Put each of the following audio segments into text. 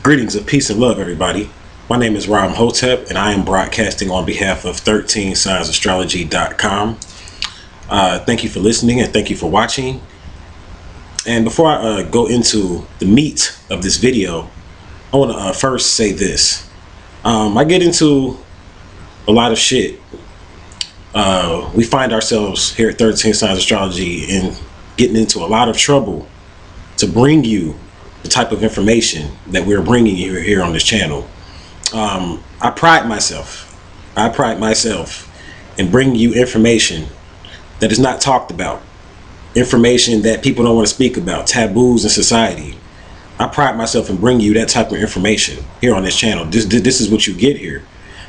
Greetings of peace and love, everybody. My name is Rob Hotep, and I am broadcasting on behalf of 13signsastrology.com. Thank you for listening and thank you for watching. And before I go into the meat of this video, I want to first say this. I get into a lot of shit. We find ourselves here at 13 Signs Astrology in getting into a lot of trouble to bring you the type of information that we're bringing you here on this channel. I pride myself in bringing you information that is not talked about, information that people don't want to speak about, taboos in society. I pride myself in bringing you that type of information here on this channel. This is what you get here.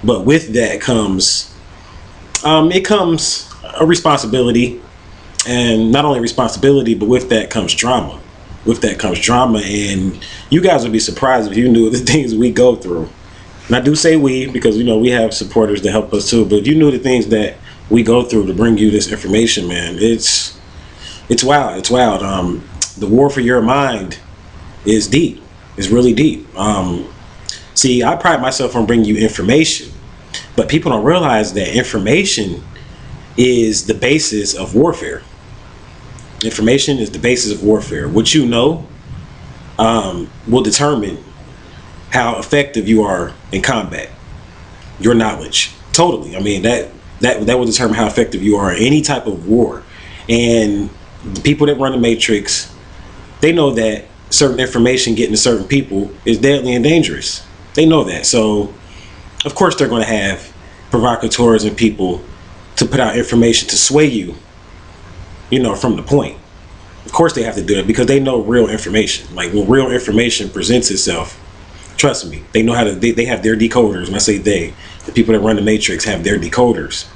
But with that comes it comes a responsibility, and not only responsibility, but with that comes drama. And you guys would be surprised if you knew the things we go through. And I do say we, because we have supporters that help us too, but if you knew the things that we go through to bring you this information, man, it's wild. The war for your mind is deep. It's really deep. See, I pride myself on bringing you information, but people don't realize that information is the basis of warfare. Information is the basis of warfare. What you know will determine how effective you are in combat. Your knowledge, totally. I mean, that will determine how effective you are in any type of war. And the people that run the Matrix, they know that certain information getting to certain people is deadly and dangerous. They know that. So, of course, they're going to have provocateurs and people to put out information to sway you, from the point. Of course they have to do it because they know real information. Like, when real information presents itself, trust me, they know how to, they have their decoders. When I say they, the people that run the Matrix have their decoders.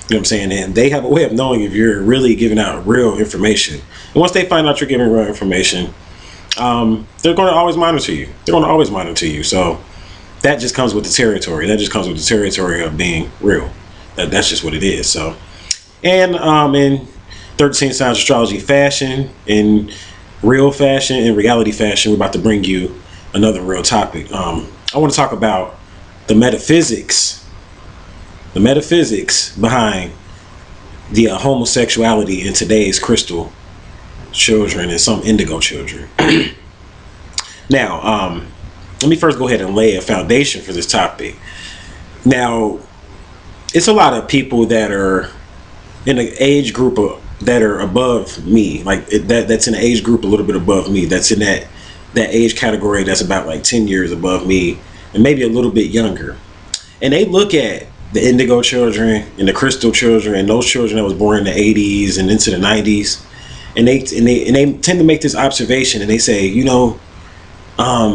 You know what I'm saying? And they have a way of knowing if you're really giving out real information. And once they find out you're giving real information, they're going to always monitor you. So that just comes with the territory. That just comes with the territory of being real. That's just what it is. So, and in 13 Signs Astrology fashion, in real fashion, in reality fashion, we're about to bring you another real topic. I want to talk about the metaphysics behind the homosexuality in today's crystal children and some indigo children. Now, let me first go ahead and lay a foundation for this topic. Now, it's a lot of people that are in an age group that are above me, that's in an age group a little bit above me, that's in that age category that's about like 10 years above me and maybe a little bit younger. And they look at the indigo children and the crystal children and those children that was born in the 80s and into the 90s, and they tend to make this observation, and they say,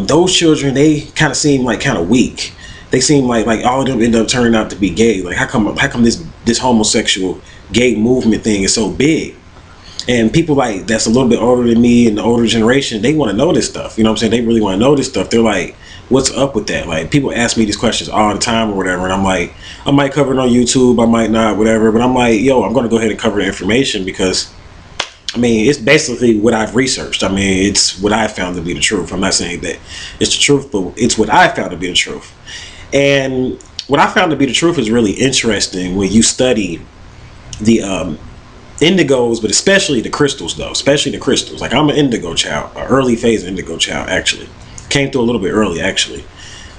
those children, they kind of seem like kind of weak. They seem like all of them end up turning out to be gay. Like, how come this homosexual gay movement thing is so big? And people like that's a little bit older than me and the older generation, they want to know this stuff. You know what I'm saying? They really want to know this stuff. They're like, what's up with that? Like, people ask me these questions all the time or whatever, and I'm like, I might cover it on YouTube, I might not, whatever, but I'm like, I'm going to go ahead and cover the information because, it's basically what I've researched. It's what I found to be the truth. I'm not saying that it's the truth, but it's what I found to be the truth. And what I found to be the truth is really interesting when you study the indigos, but especially the crystals, though. Especially the crystals. Like, I'm an indigo child, an early phase indigo child, actually. Came through a little bit early, actually.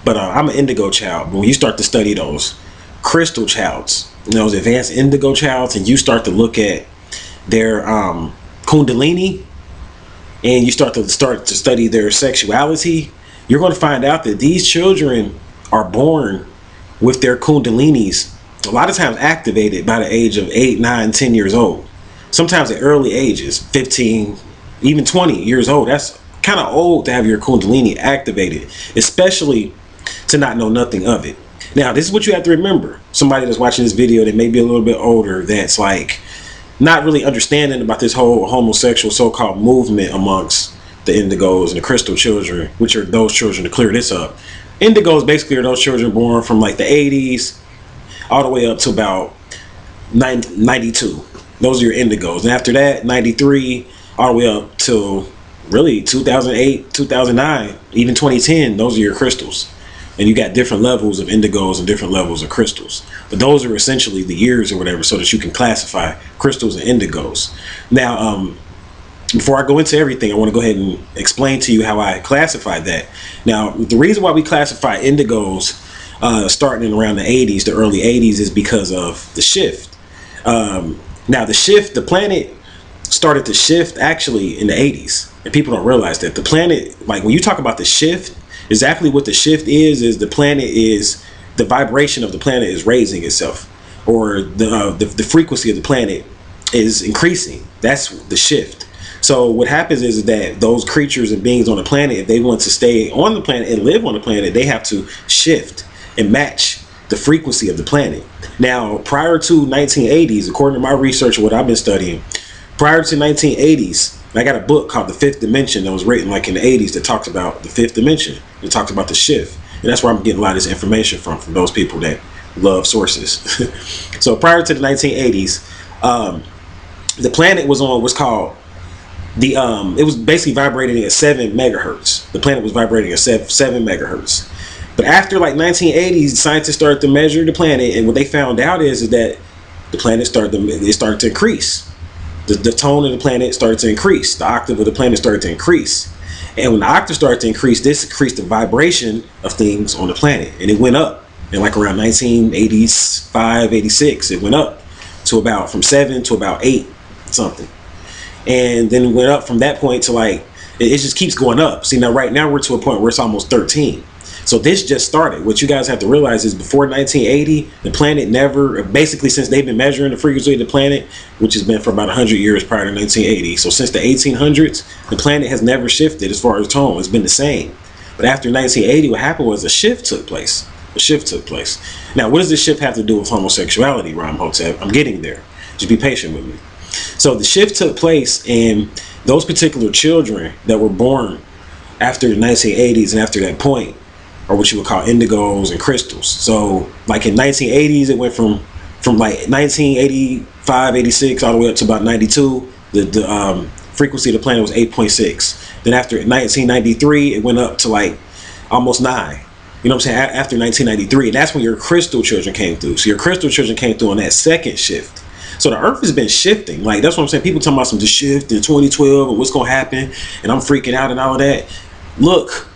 But I'm an indigo child. But when you start to study those crystal childs, those advanced indigo childs, and you start to look at their Kundalini, and you start to study their sexuality, you're going to find out that these children are born with their Kundalinis a lot of times activated by the age of 8, 9, 10 years old. Sometimes at early ages, 15, even 20 years old. That's kind of old to have your Kundalini activated, especially to not know nothing of it. Now, this is what you have to remember. Somebody that's watching this video that may be a little bit older, that's like not really understanding about this whole homosexual so-called movement amongst the indigos and the crystal children, which are those children, to clear this up. Indigos basically are those children born from like the 80s all the way up to about 92. Those are your indigos. And after that, 93 all the way up till really 2008, 2009, even 2010, those are your crystals. And you got different levels of indigos and different levels of crystals. But those are essentially the years or whatever, so that you can classify crystals and indigos. Now, before I go into everything, I want to go ahead and explain to you how I classify that. Now, the reason why we classify indigos starting in around the 80s, the early 80s, is because of the shift. Now, the planet started to shift actually in the 80s. And people don't realize that. The planet, like when you talk about the shift, exactly what the shift is the planet is, the vibration of the planet is raising itself, or the frequency of the planet is increasing. That's the shift. So what happens is that those creatures and beings on the planet, if they want to stay on the planet and live on the planet, they have to shift and match the frequency of the planet. Now, prior to 1980s, according to my research, what I've been studying, prior to 1980s, I got a book called The Fifth Dimension that was written like in the 80s that talks about the fifth dimension. It talks about the shift. And that's where I'm getting a lot of this information from those people that love sources. So prior to the 1980s, the planet was on what's called it was basically vibrating at 7 megahertz. The planet was vibrating at 7 megahertz. But after like 1980s, scientists started to measure the planet, and what they found out is that the planet started to increase. The tone of the planet started to increase. The octave of the planet started to increase. And when the octave started to increase, this increased the vibration of things on the planet. And it went up. And like around 1985, 86, it went up to about from 7 to about 8 something. And then it went up from that point to like, it just keeps going up. See, now right now we're to a point where it's almost 13. So this just started. What you guys have to realize is before 1980, the planet never, basically since they've been measuring the frequency of the planet, which has been for about 100 years prior to 1980. So since the 1800s, the planet has never shifted as far as tone. It's been the same. But after 1980, what happened was a shift took place. A shift took place. Now, what does this shift have to do with homosexuality, Ram Hotep? I'm getting there. Just be patient with me. So the shift took place, and those particular children that were born after the 1980s and after that point are what you would call indigos and crystals. So like in 1980s, it went from like 1985, 86 all the way up to about 92. The frequency of the planet was 8.6. Then after 1993, it went up to like almost 9. You know what I'm saying? After 1993, and that's when your crystal children came through. So your crystal children came through on that second shift. So the earth has been shifting. Like, that's what I'm saying. People talking about some shift in 2012 and what's going to happen, and I'm freaking out and all of that. Look,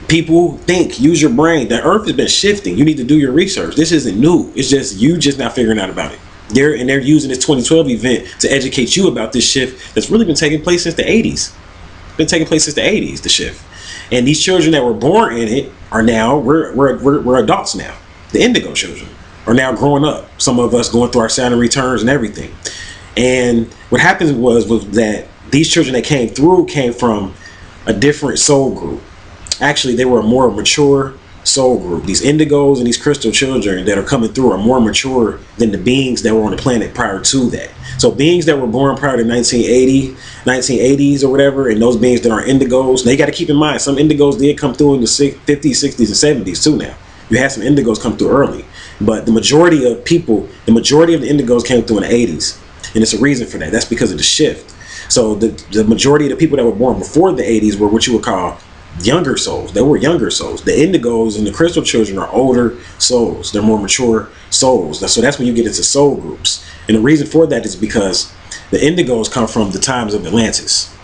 people, think, use your brain. The earth has been shifting. You need to do your research. This isn't new. It's just you just not figuring out about it. They're using this 2012 event to educate you about this shift that's really been taking place since the 80s. Been taking place since the 80s, the shift. And these children that were born in it are now, we're adults now. The indigo children are now growing up. Some of us going through our Saturn returns and everything. And what happened was that these children that came through came from a different soul group. Actually, they were a more mature soul group. These indigos and these crystal children that are coming through are more mature than the beings that were on the planet prior to that. So beings that were born prior to 1980s or whatever, and those beings that are indigos, they got to keep in mind, some indigos did come through in the 50s, 60s, and 70s too now. You had some indigos come through early. But the majority of people, the majority of the indigos came through in the 80s. And it's a reason for that. That's because of the shift. So the majority of the people that were born before the 80s were what you would call younger souls. They were younger souls. The indigos and the crystal children are older souls. They're more mature souls. So that's when you get into soul groups. And the reason for that is because the indigos come from the times of Atlantis.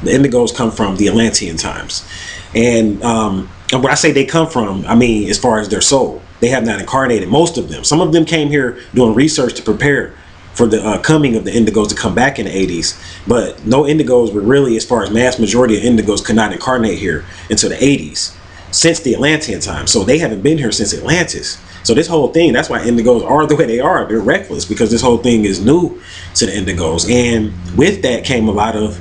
The indigos come from the Atlantean times. And when I say they come from, I mean as far as their soul. They have not incarnated, most of them. Some of them came here doing research to prepare for the coming of the indigos to come back in the 80s. But no indigos were really, as far as mass majority of indigos, could not incarnate here until the 80s, since the Atlantean time. So they haven't been here since Atlantis. So this whole thing, that's why indigos are the way they are. They're reckless because this whole thing is new to the indigos. And with that came a lot of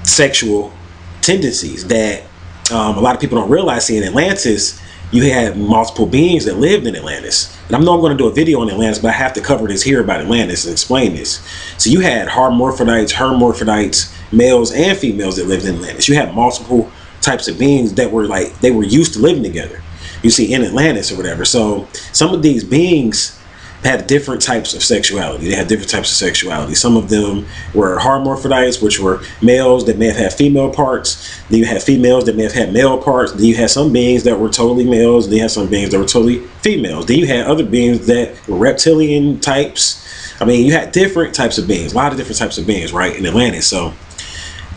sexual tendencies that a lot of people don't realize. See, in Atlantis, you had multiple beings that lived in Atlantis. And I know I'm going to do a video on Atlantis, but I have to cover this here about Atlantis and explain this. So you had hermaphrodites, males and females that lived in Atlantis. You had multiple types of beings that were like, they were used to living together. You see, in Atlantis or whatever. So some of these beings had different types of sexuality. They had different types of sexuality. Some of them were hermaphrodites, which were males that may have had female parts. Then you had females that may have had male parts. Then you had some beings that were totally males. Then you had some beings that were totally females. Then you had other beings that were reptilian types. I mean, you had different types of beings, a lot of different types of beings, right, in Atlantis. So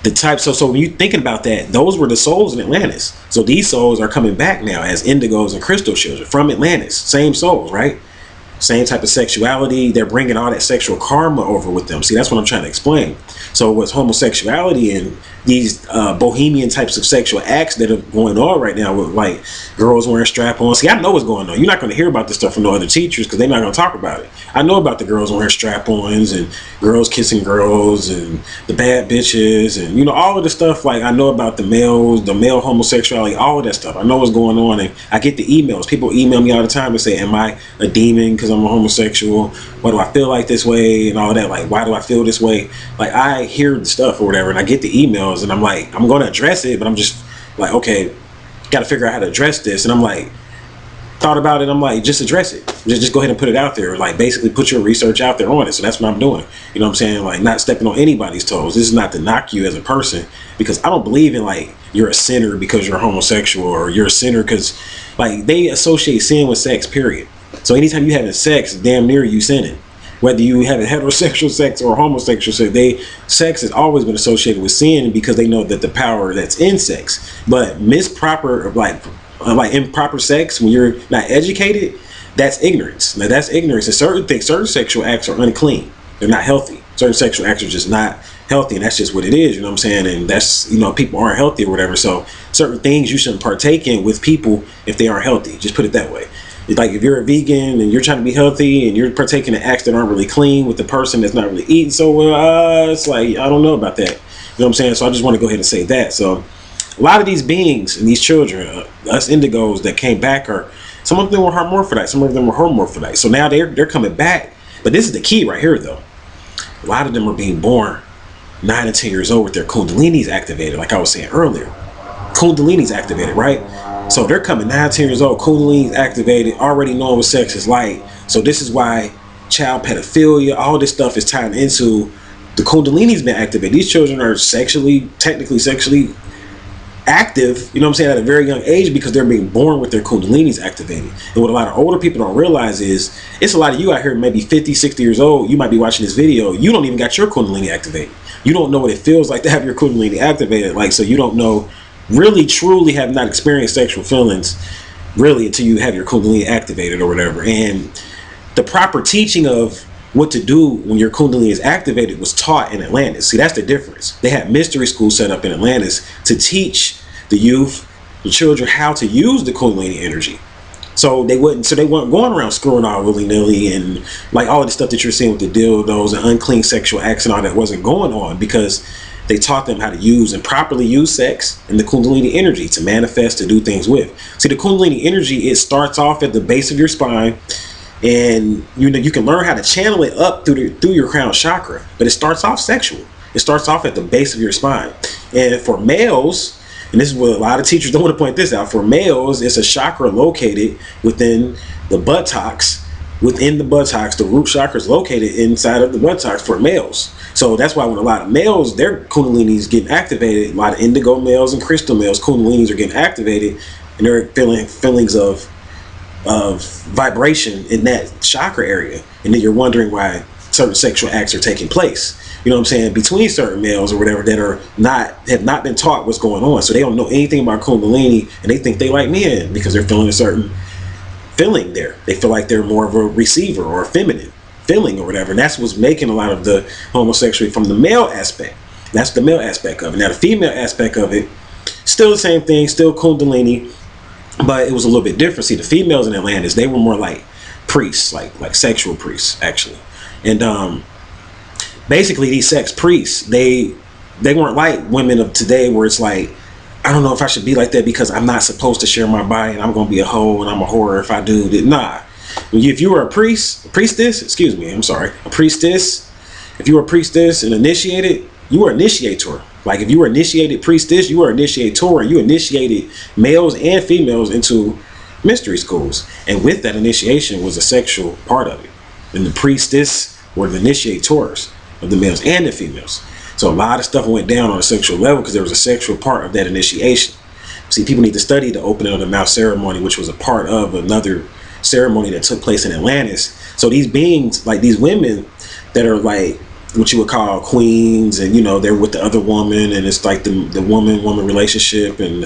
the type, so when you're thinking about that, those were the souls in Atlantis. So these souls are coming back now as indigos and crystal children from Atlantis. Same souls, right? Same type of sexuality. They're bringing all that sexual karma over with them. See, that's what I'm trying to explain. So what's homosexuality and these bohemian types of sexual acts that are going on right now with like girls wearing strap-ons. See, I know what's going on. You're not going to hear about this stuff from no other teachers because they're not going to talk about it. I know about the girls wearing strap-ons and girls kissing girls and the bad bitches and, you know, all of the stuff. Like, I know about the males, the male homosexuality, all of that stuff. I know what's going on, and I get the emails. People email me all the time and say, am I a demon because I'm a homosexual? Why do I feel like this way and all of that? Like, why do I feel this way? Like, I hear the stuff or whatever, and I get the emails, and I'm like, I'm going to address it, but I'm just like, okay, got to figure out how to address this. And I'm like, thought about it. I'm like, just address it. Just go ahead and put it out there. Like, basically put your research out there on it. So that's what I'm doing. You know what I'm saying? Like, not stepping on anybody's toes. This is not to knock you as a person, because I don't believe in like you're a sinner because you're homosexual, or you're a sinner because, like, they associate sin with sex, period. So anytime you having sex, damn near you sinning. Whether you having heterosexual sex or homosexual sex, sex has always been associated with sin because they know that the power that's in sex. But like improper sex, when you're not educated, that's ignorance. Now that's ignorance. And certain things, certain sexual acts are unclean. They're not healthy. Certain sexual acts are just not healthy, and that's just what it is. You know what I'm saying? And that's, you know, people aren't healthy or whatever. So certain things you shouldn't partake in with people if they aren't healthy. Just put it that way. Like, if you're a vegan and you're trying to be healthy and you're partaking in acts that aren't really clean with the person that's not really eating so well, it's like, I don't know about that. You know what I'm saying? So I just want to go ahead and say that. So a lot of these beings and these children, us indigos that came back, are, some of them were hermaphrodites, some of them were hermaphrodites. So now they're coming back. But this is the key right here, though. A lot of them are being born 9 and 10 years old with their Kundalini's activated, like I was saying earlier. Kundalini's activated, right? So they're coming 9, 10 years old, Kundalini's activated, already knowing what sex is like. So this is why child pedophilia, all this stuff is tied into the Kundalini's been activated. These children are technically sexually active, you know what I'm saying, at a very young age, because they're being born with their Kundalini's activated. And what a lot of older people don't realize is, it's a lot of you out here, maybe 50, 60 years old, you might be watching this video, you don't even got your Kundalini activated. You don't know what it feels like to have your Kundalini activated. Like, so you don't know, really truly have not experienced sexual feelings really until you have your Kundalini activated or whatever. And the proper teaching of what to do when your Kundalini is activated was taught in Atlantis. See, that's the difference. They had mystery schools set up in Atlantis to teach the youth, the children, how to use the Kundalini energy. So they weren't going around screwing all willy-nilly and like all the stuff that you're seeing with the dildos and unclean sexual acts and all that wasn't going on, because they taught them how to use and properly use sex and the Kundalini energy to manifest, to do things with. See, the Kundalini energy, it starts off at the base of your spine, and you know, you can learn how to channel it up through your crown chakra, but it starts off sexual. It starts off at the base of your spine. And for males, and this is what a lot of teachers don't want to point this out, for males, it's a chakra located within the buttocks. Within the buttocks, the root chakra is located inside of the buttocks for males. So that's why when a lot of males, their Kundalinis getting activated, a lot of indigo males and crystal males, Kundalinis are getting activated, and they're feeling feelings of vibration in that chakra area. And then you're wondering why certain sexual acts are taking place. You know what I'm saying? Between certain males or whatever that have not been taught what's going on. So they don't know anything about Kundalini, and they think they like men because they're feeling a certain feeling there. They feel like they're more of a receiver or a feminine feeling or whatever. And that's what's making a lot of the homosexuality from the male aspect. That's the male aspect of it. Now the female aspect of it, still the same thing, still Kundalini, but it was a little bit different. See, the females in Atlantis, they were more like priests, like sexual priests, actually. And basically these sex priests, they weren't like women of today where it's like, I don't know if I should be like that because I'm not supposed to share my body and I'm going to be a hoe and I'm a whore if I do. Nah. If you were a priestess, if you were a priestess and initiated, you were initiator. Like if you were initiated priestess, you were initiator, and you initiated males and females into mystery schools. And with that initiation was a sexual part of it. and the priestess were the initiators of the males and the females. So a lot of stuff went down on a sexual level because there was a sexual part of that initiation. See, people need to study the opening of the mouth ceremony, which was a part of another ceremony that took place in Atlantis. So these beings, like these women that are like what you would call queens, and they're with the other woman, and it's like the woman relationship, and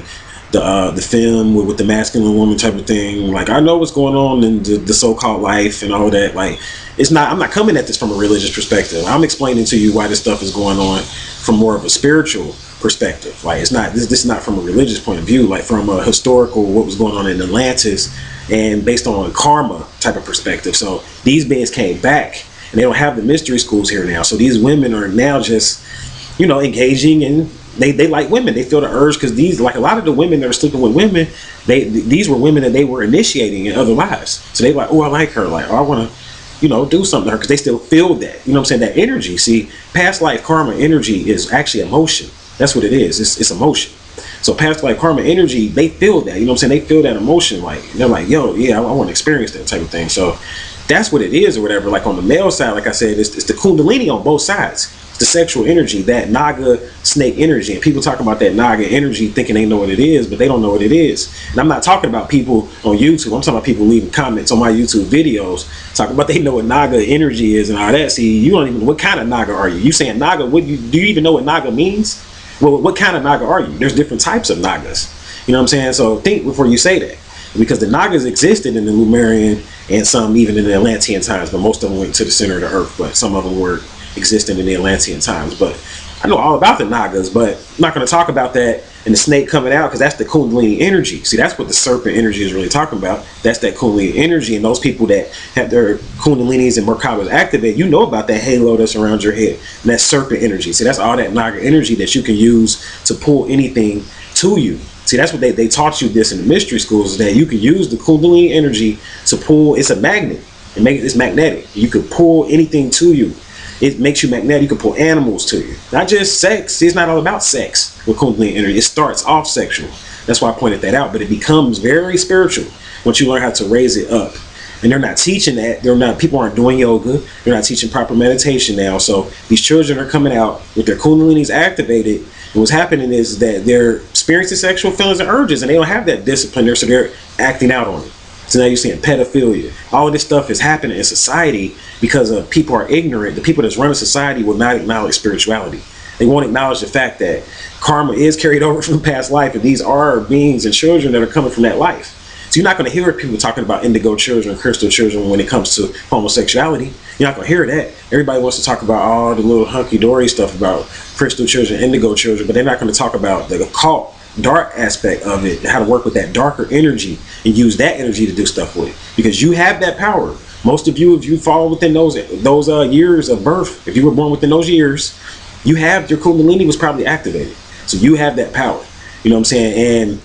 the femme with the masculine woman type of thing. Like, I know what's going on in the so-called life and all that. Like, I'm not coming at this from a religious perspective. I'm explaining to you why this stuff is going on from more of a spiritual perspective. Like, it's not this is not from a religious point of view, like from a historical, what was going on in Atlantis, and based on karma type of perspective. So these beings came back, and they don't have the mystery schools here now. So these women are now just engaging in, they like women. They feel the urge, because these, like a lot of the women that are sleeping with women, these were women that they were initiating in other lives. So they like, oh, I like her. Like, oh, I want to do something to her, because they still feel that, what I'm saying, that energy. See, past life karma energy is actually emotion. That's what it is. It's emotion. So past life karma energy, they feel that, what I'm saying, they feel that emotion. Like, they're like, yo, yeah, I want to experience that type of thing. So that's what it is, or whatever. Like on the male side, like I said, it's the Kundalini on both sides. It's the sexual energy, that Naga snake energy. And people talk about that Naga energy thinking they know what it is, but they don't know what it is. And I'm not talking about people on YouTube. I'm talking about people leaving comments on my YouTube videos talking about they know what Naga energy is and all that. See, you don't even, what kind of Naga are you? You saying Naga, do you even know what Naga means? Well, what kind of Naga are you? There's different types of Nagas. You know what I'm saying? So think before you say that. Because the Nagas existed in the Lemurian and some even in the Atlantean times, but most of them went to the center of the earth, but some of them were existing in the Atlantean times. But I know all about the Nagas, but I'm not going to talk about that and the snake coming out, because that's the Kundalini energy. See, that's what the serpent energy is really talking about. That's that Kundalini energy, and those people that have their Kundalinis and Merkabas activated, you know about that halo that's around your head, and that serpent energy. See, that's all that Naga energy that you can use to pull anything to you. See, that's what they taught you this in the mystery schools, is that you can use the Kundalini energy to pull. It's a magnet. It's magnetic. You can pull anything to you. It makes you magnetic. You can pull animals to you. Not just sex. See, it's not all about sex with Kundalini energy. It starts off sexual. That's why I pointed that out. But it becomes very spiritual once you learn how to raise it up. And they're not teaching that. People aren't doing yoga. They're not teaching proper meditation now. So these children are coming out with their Kundalinis activated. And what's happening is that they're experiencing sexual feelings and urges, and they don't have that discipline there, so they're acting out on it. So now you're seeing pedophilia. All of this stuff is happening in society because of people are ignorant. The people that's running society will not acknowledge spirituality. They won't acknowledge the fact that karma is carried over from past life, and these are beings and children that are coming from that life. So you're not going to hear people talking about indigo children, crystal children when it comes to homosexuality. You're not going to hear that. Everybody wants to talk about all the little hunky-dory stuff about crystal children, indigo children, but they're not going to talk about the occult, dark aspect of it, how to work with that darker energy and use that energy to do stuff with. Because you have that power. Most of you, if you fall within those years of birth, if you were born within those years, you have, your Kundalini was probably activated. So you have that power. You know what I'm saying? And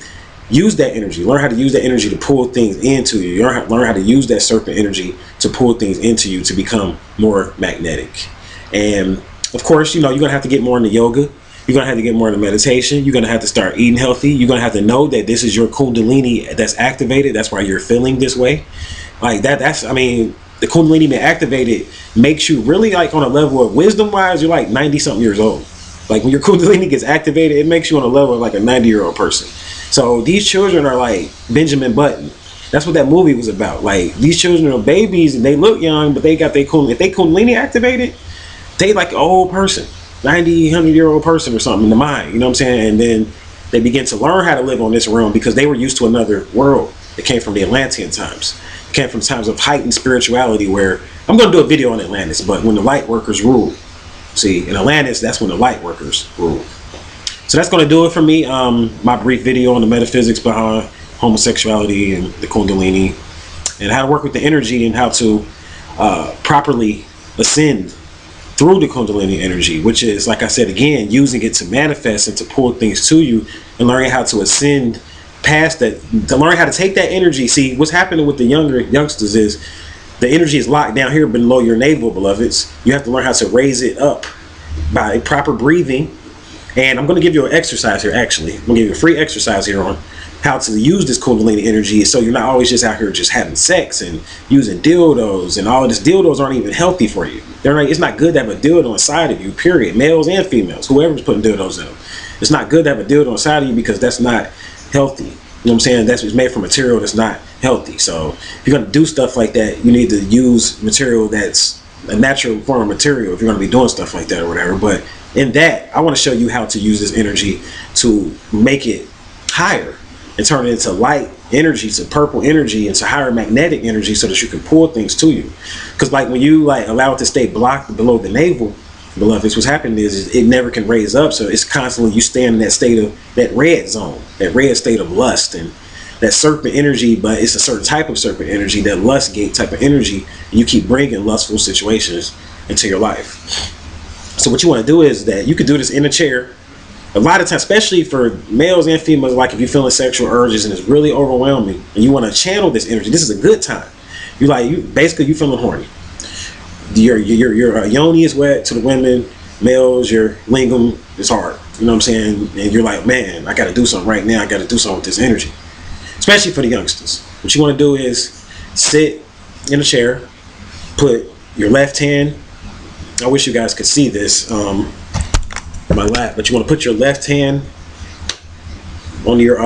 use that energy. Learn how to use that energy to pull things into you. Learn how to use that serpent energy to pull things into you to become more magnetic. And of course, you're going to have to get more into yoga. You're going to have to get more into meditation. You're going to have to start eating healthy. You're going to have to know that this is your Kundalini that's activated. That's why you're feeling this way. Like the Kundalini being activated makes you really, like, on a level of wisdom wise, you're like 90 something years old. Like when your Kundalini gets activated, it makes you on a level of like a 90-year-old person. So these children are like Benjamin Button. That's what that movie was about. Like, these children are babies and they look young, but they got their Kundalini. If they Kundalini activated, they like an old person, 90, 100-year-old person or something in the mind. You know what I'm saying? And then they begin to learn how to live on this realm because they were used to another world. It came from the Atlantean times. It came from times of heightened spirituality, where I'm going to do a video on Atlantis, but when the light workers ruled. See, in Atlantis, that's when the light workers ruled. So that's going to do it for me. My brief video on the metaphysics behind homosexuality and the Kundalini, and how to work with the energy, and how to properly ascend through the Kundalini energy, which is, like I said again, using it to manifest and to pull things to you, and learning how to ascend past that, to learn how to take that energy. See, what's happening with the youngsters is the energy is locked down here below your navel, beloveds. You have to learn how to raise it up by proper breathing. And I'm going to give you an exercise here, actually. I'm going to give you a free exercise here on how to use this Kundalini energy, so you're not always just out here just having sex and using dildos and all of this. Dildos aren't even healthy for you. It's not good to have a dildo inside of you, period. Males and females, whoever's putting dildos in them. It's not good to have a dildo inside of you because that's not healthy. You know what I'm saying? That's made from material that's not healthy. So if you're going to do stuff like that, you need to use material that's a natural form of material if you're going to be doing stuff like that or whatever. But in that, I want to show you how to use this energy to make it higher and turn it into light energy, to purple energy, into higher magnetic energy, so that you can pull things to you. Because like when you like allow it to stay blocked below the navel, beloveds, what's happening is it never can raise up. So it's constantly, you stay in that state of that red zone, that red state of lust and that serpent energy. But it's a certain type of serpent energy, that lust gate type of energy, and you keep bringing lustful situations into your life. So what you want to do is that you can do this in a chair. A lot of times, especially for males and females, like if you're feeling sexual urges and it's really overwhelming and you want to channel this energy, this is a good time. You feeling horny. Your yoni is wet to the women, males, your lingam is hard. You know what I'm saying? And you're like, man, I got to do something right now. I got to do something with this energy, especially for the youngsters. What you want to do is sit in a chair, put your left hand. I wish you guys could see this. My lap, but you want to put your left hand on your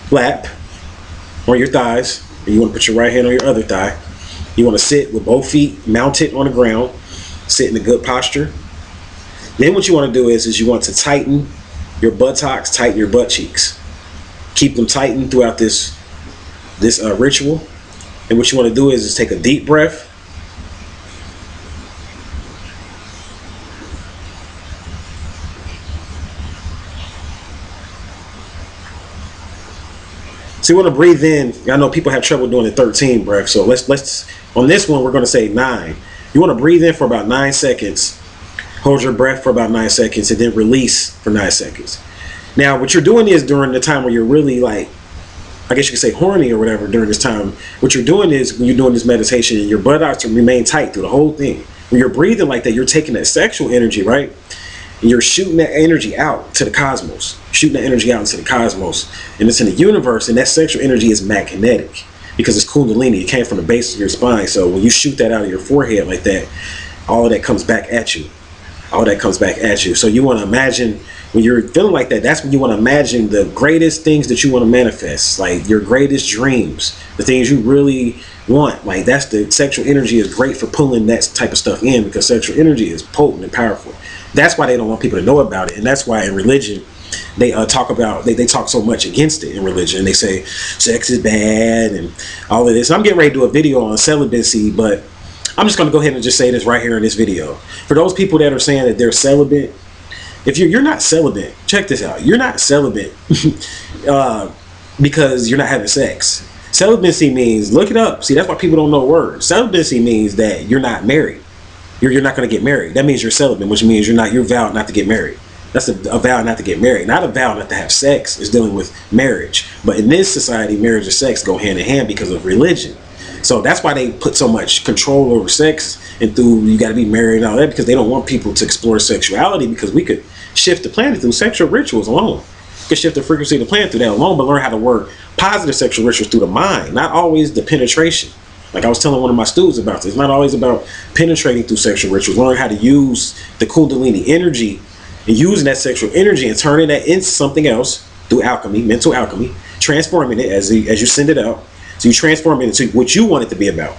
lap, on your thighs, and you want to put your right hand on your other thigh. You want to sit with both feet mounted on the ground, sit in a good posture. Then what you want to do is you want to tighten your buttocks, tighten your butt cheeks, keep them tightened throughout this ritual. And what you want to do is take a deep breath. So you want to breathe in. I know people have trouble doing the 13 breath. So let's on this one, we're going to say 9. You want to breathe in for about 9 seconds. Hold your breath for about 9 seconds and then release for 9 seconds. Now, what you're doing is during the time where you're really like, I guess you could say horny or whatever during this time, what you're doing is when you're doing this meditation, your buttocks remain tight through the whole thing. When you're breathing like that, you're taking that sexual energy, right? And you're shooting that energy out to the cosmos, shooting that energy out into the cosmos, and it's in the universe. And that sexual energy is magnetic because it's Kundalini. It came from the base of your spine. So when you shoot that out of your forehead like that, all of that comes back at you. All that comes back at you. So you want to imagine when you're feeling like that, that's when you want to imagine the greatest things that you want to manifest, like your greatest dreams, the things you really want. Like that's the sexual energy is great for pulling that type of stuff in, because sexual energy is potent and powerful. That's why they don't want people to know about it. And that's why in religion, they talk about, they talk so much against it in religion. They say sex is bad and all of this. I'm getting ready to do a video on celibacy, but I'm just going to go ahead and just say this right here in this video. For those people that are saying that they're celibate, if you're not celibate, check this out. You're not celibate because you're not having sex. Celibacy means, look it up. See, that's why people don't know words. Celibacy means that you're not married. You're not going to get married. That means you're celibate, which means you're vowed not to get married. That's a vow not to get married. Not a vow not to have sex. Is dealing with marriage. But in this society, marriage and sex go hand in hand because of religion. So that's why they put so much control over sex and through you got to be married and all that, because they don't want people to explore sexuality, because we could shift the planet through sexual rituals alone. We could shift the frequency of the planet through that alone, but learn how to work positive sexual rituals through the mind, not always the penetration. Like I was telling one of my students about this, it's not always about penetrating through sexual rituals. Learn how to use the Kundalini energy and using that sexual energy and turning that into something else through alchemy, mental alchemy, transforming it as you send it out. So you transform it into what you want it to be about.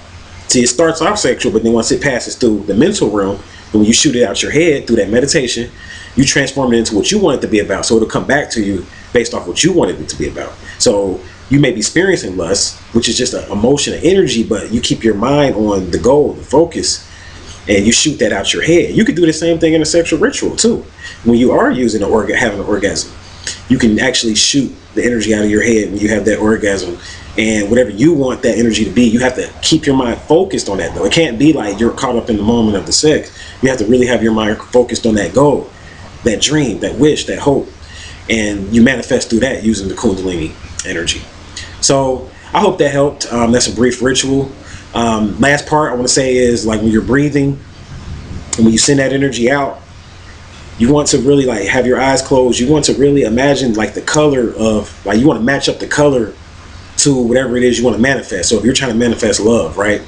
See, it starts off sexual, but then once it passes through the mental realm, and when you shoot it out your head through that meditation, you transform it into what you want it to be about. So it'll come back to you based off what you wanted it to be about. So you may be experiencing lust, which is just an emotion and energy, but you keep your mind on the goal, the focus, and you shoot that out your head. You could do the same thing in a sexual ritual too. When you are using having an orgasm, you can actually shoot the energy out of your head when you have that orgasm. And whatever you want that energy to be, you have to keep your mind focused on that though. It can't be like you're caught up in the moment of the sex. You have to really have your mind focused on that goal, that dream, that wish, that hope. And you manifest through that using the Kundalini energy. So I hope that helped. That's a brief ritual. Last part I want to say is, like, when you're breathing and when you send that energy out, You want to really like have your eyes closed. You want to really imagine like the color of, like, you want to match up the color to whatever it is you want to manifest. So if you're trying to manifest love, right,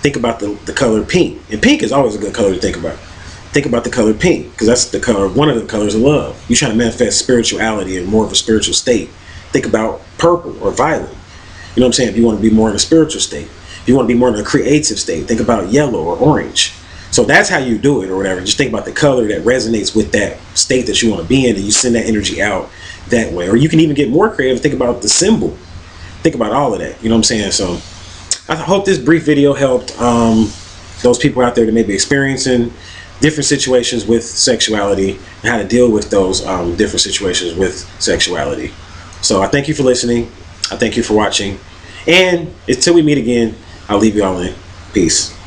think about the color pink. And pink is always a good color to think about. Think about the color pink, because that's the color, one of the colors of love. You're trying to manifest spirituality in more of a spiritual state. Think about purple or violet. You know what I'm saying? If you want to be more in a spiritual state, if you want to be more in a creative state, think about yellow or orange. So that's how you do it or whatever. Just think about the color that resonates with that state that you want to be in, and you send that energy out that way. Or you can even get more creative. Think about the symbol. Think about all of that. You know what I'm saying? So I hope this brief video helped those people out there that may be experiencing different situations with sexuality and how to deal with those different situations with sexuality. So I thank you for listening. I thank you for watching. And until we meet again, I'll leave you all in. Peace.